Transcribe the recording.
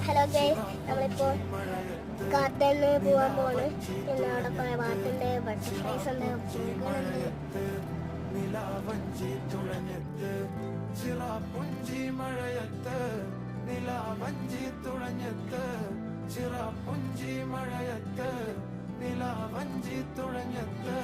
Hello guys, നമ്മളിപ്പോൾ ഗാർഡനിൽ പോകാൻ പോണ്. പിന്നെ അവിടെ കുറെ വാത്തുണ്ട്, ബട്ടർഫ്ലൈസ് ഉണ്ട്, പൂക്കളുണ്ട്. നിലാവഞ്ചി തുഴഞ്ഞെത്ത് ചിറാപ്പുഞ്ചി മഴയത്ത് നിലാവഞ്ചി തുഴഞ്ഞെത്ത് ചിറാപ്പുഞ്ചി മഴയത്ത് നിലാവഞ്ചി തുഴഞ്ഞെത്ത്